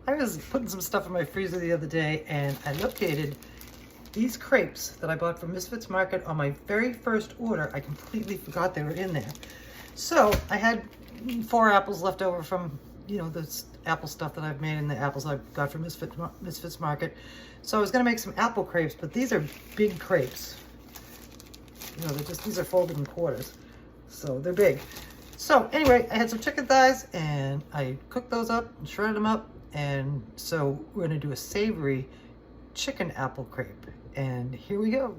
I was putting some stuff in my freezer the other day and I located these crepes that I bought from Misfits Market on my very first order. I completely forgot they were in there. So I had 4 apples left over from, you know, this apple stuff that I've made and the apples I got from Misfits Market. So I was gonna make some apple crepes, but these are big crepes. You know, these are folded in quarters. So they're big. So anyway, I had some chicken thighs and I cooked those up and shredded them up. And so we're gonna do a savory chicken apple crepe. And here we go.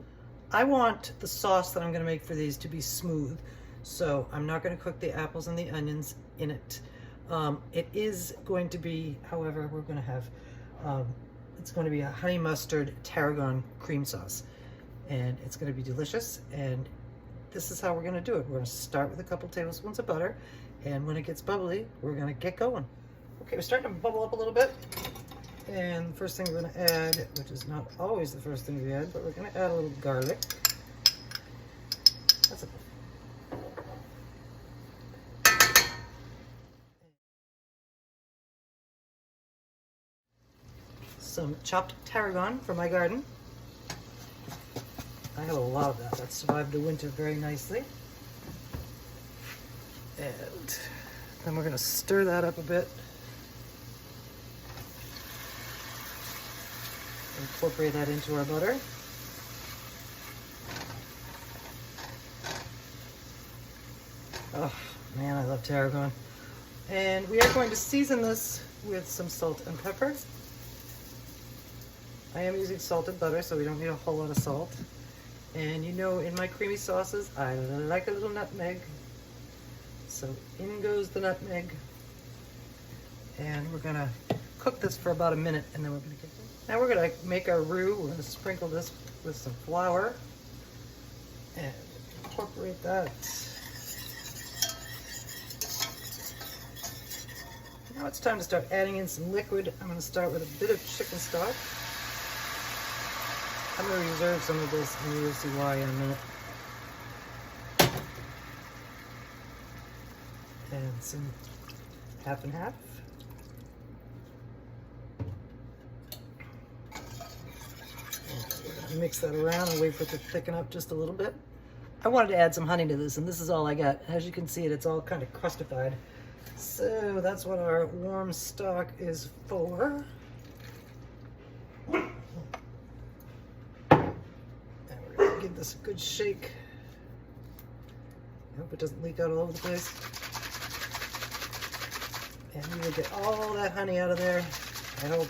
I want the sauce that I'm gonna make for these to be smooth. So I'm not gonna cook the apples and the onions in it. It is going to be, however, we're gonna have, it's going to be a honey mustard tarragon cream sauce. And it's gonna be delicious. And this is how we're gonna do it. We're gonna start with a couple tablespoons of butter. And when it gets bubbly, we're gonna get going. Okay, we're starting to bubble up a little bit. And the first thing we're gonna add, which is not always the first thing we add, but we're gonna add a little garlic. That's enough. Some chopped tarragon from my garden. I have a lot of that. That survived the winter very nicely. And then we're gonna stir that up a bit. Incorporate that into our butter. Oh man, I love tarragon. And we are going to season this with some salt and pepper. I am using salted butter, so we don't need a whole lot of salt. And you know, in my creamy sauces, I like a little nutmeg. So in goes the nutmeg. And we're gonna cook this for about a minute, and then we're gonna get this. Now we're gonna make our roux. We're gonna sprinkle this with some flour and incorporate that. Now it's time to start adding in some liquid. I'm gonna start with a bit of chicken stock. I'm gonna reserve some of this, and you'll see why in a minute. And some half and half. Mix that around and wait for it to thicken up just a little bit. I wanted to add some honey to this, and this is all I got. As you can see, it's all kind of crustified. So that's what our warm stock is for. And we're gonna give this a good shake. I hope it doesn't leak out all over the place. And you will get all that honey out of there, I hope.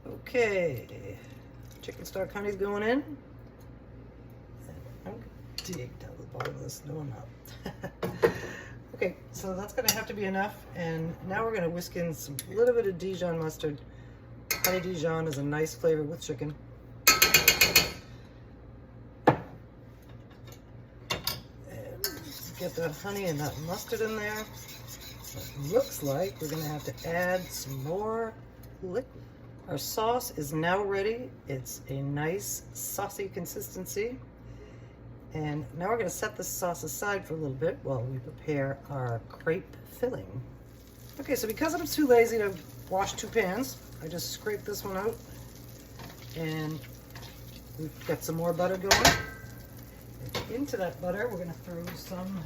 Okay. Chicken stock honey's going in. I'm gonna dig down to the bottom of this. No, I'm not. Okay, so that's gonna have to be enough. And now we're gonna whisk in a little bit of Dijon mustard. Honey Dijon is a nice flavor with chicken. And get that honey and that mustard in there. It looks like we're gonna have to add some more liquid. Our sauce is now ready. It's a nice saucy consistency. And now we're gonna set this sauce aside for a little bit while we prepare our crepe filling. Okay, so because I'm too lazy to wash 2 pans, I just scrape this one out. And we've got some more butter going. And into that butter, we're gonna throw some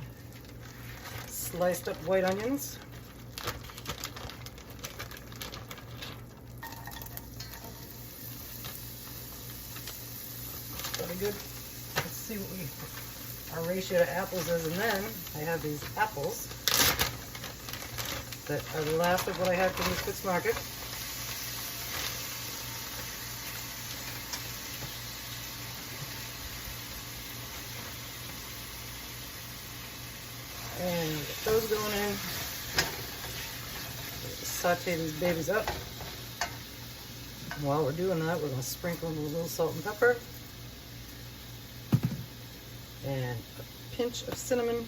sliced up white onions. Pretty good. Let's see what our ratio to apples is, and then I have these apples that are the last of what I had from Misfits Market. And get those going in. Saute these babies up. While we're doing that, we're going to sprinkle them with a little salt and pepper. And a pinch of cinnamon.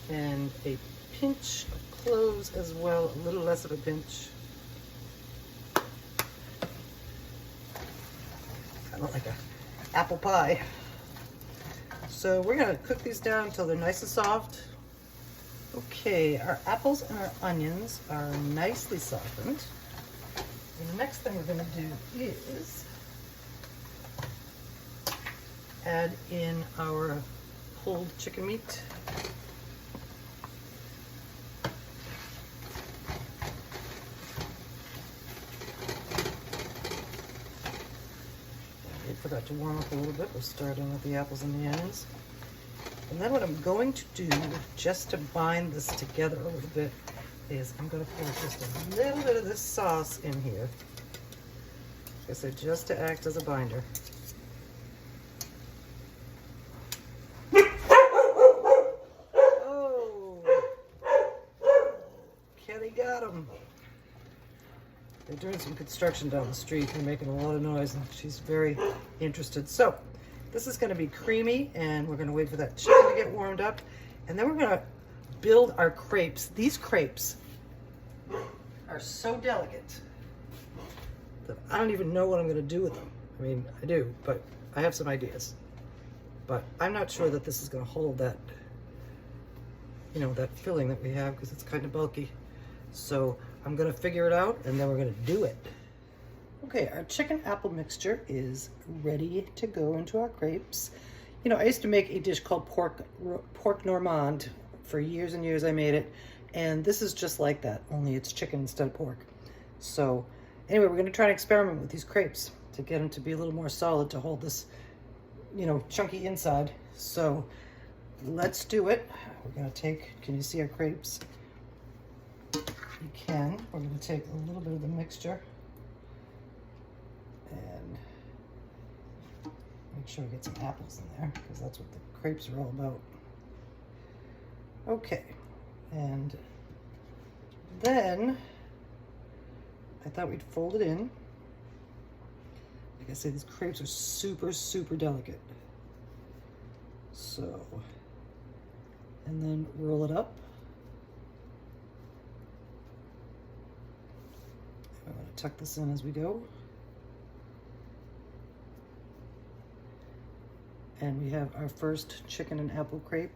And a pinch of cloves as well, a little less of a pinch. Kind of like an apple pie. So we're gonna cook these down until they're nice and soft. Okay, our apples and our onions are nicely softened. And the next thing we're going to do is add in our pulled chicken meat. It forgot to warm up a little bit. We're starting with the apples and the onions. And then what I'm going to do, just to bind this together a little bit, is I'm going to pour just a little bit of this sauce in here. Like I said, just to act as a binder. Oh, Kelly got him. They're doing some construction down the street. They're making a lot of noise, and she's very interested. So this is going to be creamy, and we're going to wait for that chicken to get warmed up, and then we're going to build our crepes. These crepes are so delicate that I don't even know what I'm going to do with them. I mean, I do, but I have some ideas. But I'm not sure that this is going to hold that, you know, that filling that we have, because it's kind of bulky. So I'm going to figure it out, and then we're going to do it. Okay, our chicken apple mixture is ready to go into our crepes. You know, I used to make a dish called pork normand. For years and years I made it, and this is just like that, only it's chicken instead of pork. So anyway, we're going to try and experiment with these crepes to get them to be a little more solid, to hold this, you know, chunky inside. So let's do it. We're going to take, can you see our crepes? You can. We're going to take a little bit of the mixture and make sure we get some apples in there, because that's what the crepes are all about. Okay, and then I thought we'd fold it in. Like I said, these crepes are super, super delicate. So, and then roll it up. I'm going to tuck this in as we go. And we have our first chicken and apple crepe.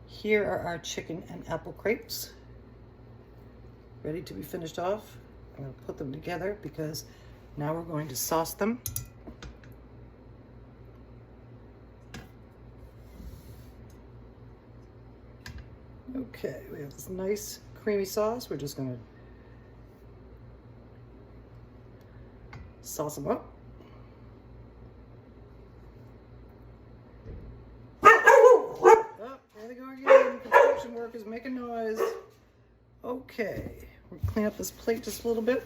Here are our chicken and apple crepes, ready to be finished off. I'm going to put them together because now we're going to sauce them. Okay, we have this nice creamy sauce. We're just going to sauce them up. There they go again. Construction workers making noise. Okay, we'll clean up this plate just a little bit.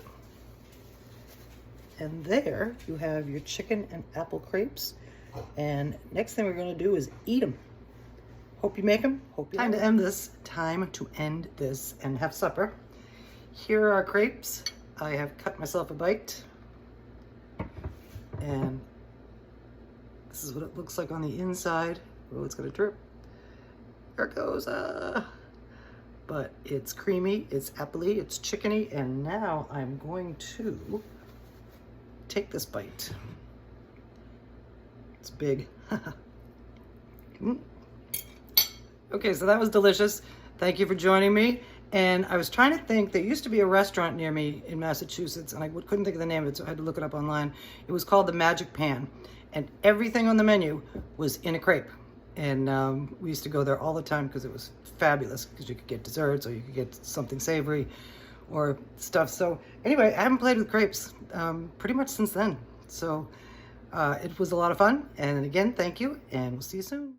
And there you have your chicken and apple crepes. And next thing we're going to do is eat them. Hope you make them. Time to end this. Time to end this and have supper. Here are our crepes. I have cut myself a bite. And this is what it looks like on the inside. Oh, it's going to drip. There it goes. But it's creamy, it's appley, it's chickeny, and now I'm going to take this bite. It's big. Okay, so that was delicious. Thank you for joining me. And I was trying to think, there used to be a restaurant near me in Massachusetts, and I couldn't think of the name of it, so I had to look it up online. It was called the Magic Pan, and everything on the menu was in a crepe. And we used to go there all the time because it was fabulous, because you could get desserts or you could get something savory or stuff. So anyway, I haven't played with crepes pretty much since then. So it was a lot of fun. And again, thank you, and we'll see you soon.